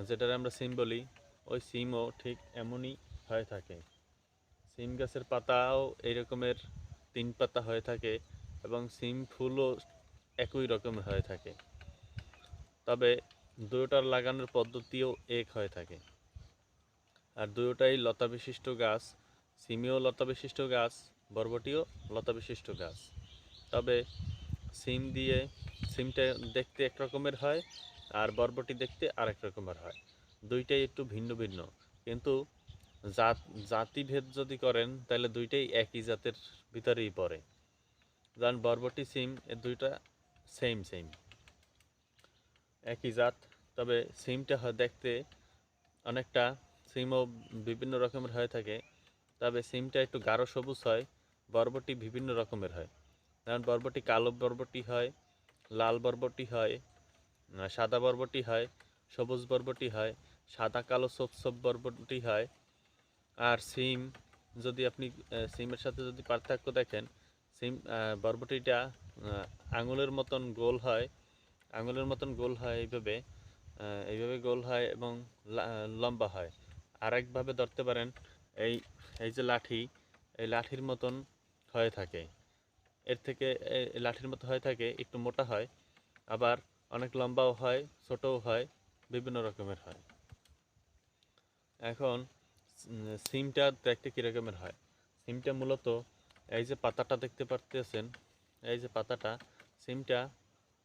যেটারে আমরা সিম বলি, ওই সিমও ঠিক এমনই হয়ে থাকে। সিম গাছের পাতাও এই রকমের 3 পাতা হয়ে থাকে এবং সিম ফুলও একই রকমের হয়ে থাকে। তবে দুটোটার লাগানোর পদ্ধতিও এক হয়ে থাকে। আর দুটোটাই লতা বিশিষ্ট গাছ। সিমিও লতা বিশিষ্ট গাছ, বরবটিও লতা বিশিষ্ট গাছ। তবে সিমটা দেখতে এক রকমের হয় আর বরবটি দেখতে আরেক রকমের হয়। দুইটাই একটু ভিন্ন ভিন্ন, কিন্তু জাতিভেদ যদি করেন তাহলে দুইটাই একই জাতের ভিতরেই পড়ে। যেমন বরবটি সিম এ দুইটা সেম একই জাত। তবে সিমটা হয় দেখতে অনেকটা, সিমও বিভিন্ন রকমের হয়ে থাকে। তবে সিমটা একটু গাঢ় সবুজ হয়, বরবটি বিভিন্ন রকমের হয়। যেমন বরবটি কালো বরবটি হয়, লাল বরবটি হয়, সাদা বরবটি হয়, সবুজ বরবটি হয়, সাদা কালো ছোপ বরবটি হয়। আর সিম যদি আপনি সিমের সাথে যদি পার্থক্য দেখেন, সিম বরবটিটা আঙুলের মতন গোল হয়, এইভাবে গোল হয় এবং লম্বা হয়। আরেকভাবে ধরতে পারেন, এই এই যে লাঠি, এই লাঠির মতন হয়ে থাকে। এর থেকে লাঠির মতো হয়ে থাকে, একটু মোটা হয়, আবার অনেক লম্বাও হয়, ছোটও হয়, বিভিন্ন রকমের হয়। এখন সিমটা দেখতে কীরকমের হয়? সিমটা মূলত এই যে পাতাটা দেখতে পারতেছেন, এই যে পাতাটা, সিমটা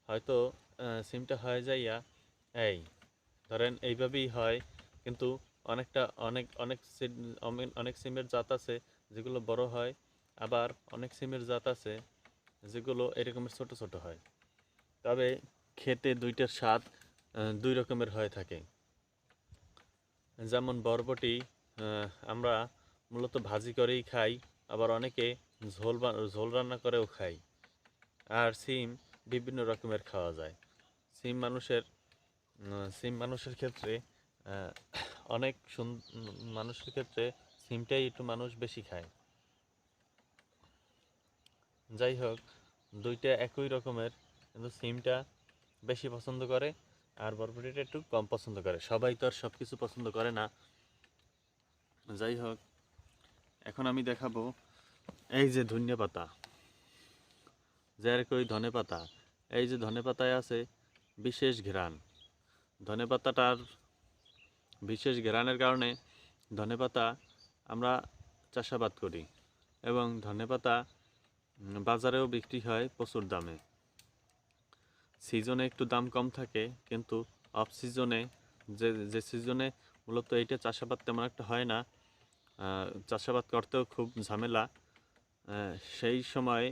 হয়তো সিমটা হয়ে যাইয়া এই ধরেন এইভাবেই হয়, কিন্তু অনেকটা অনেক অনেক অনেক সিমের জাত আছে যেগুলো বড় হয়, আবার অনেক সিমের জাত আছে যেগুলো এরকমের ছোট ছোট হয়। তবে খেতে দুইটার স্বাদ দুই রকমের হয়ে থাকে। যেমন বরবটি আমরা মূলত ভাজি করেই খাই, আবার অনেকে ঝোল রান্না করেও খাই। আর সিম বিভিন্ন রকমের খাওয়া যায়। সিম মানুষের সিম ক্ষেত্রে আহ, অনেক মানুষের ক্ষেত্রে সিমটাই একটু মানুষ বেশি খায়। যাই হোক, দুইটা একই রকমের, কিন্তু সিমটা বেশি পছন্দ করে আর বরবটিটা একটু কম পছন্দ করে। সবাই তো আর সব কিছু পছন্দ করে না। যাই হোক, এখন আমি দেখাবো এই যে ধনিয়া পাতা, যার কই ধনে পাতা। এই যে ধনে পাতায় আছে বিশেষ ঘ্রাণ। ধনে পাতাটার বিশেষ ঘ্রাণের কারণে ধনে পাতা আমরা চাষাবাদ করি এবং ধনে পাতা বাজারেও বিক্রি হয় প্রচুর দামে। সিজনে একটু দাম কম থাকে, কিন্তু অফ সিজনে যে সিজনে মূলত এইটা চাষাবাদ তেমন একটা হয় না, চাষাবাদ করতেও খুব ঝামেলা, সেই সময়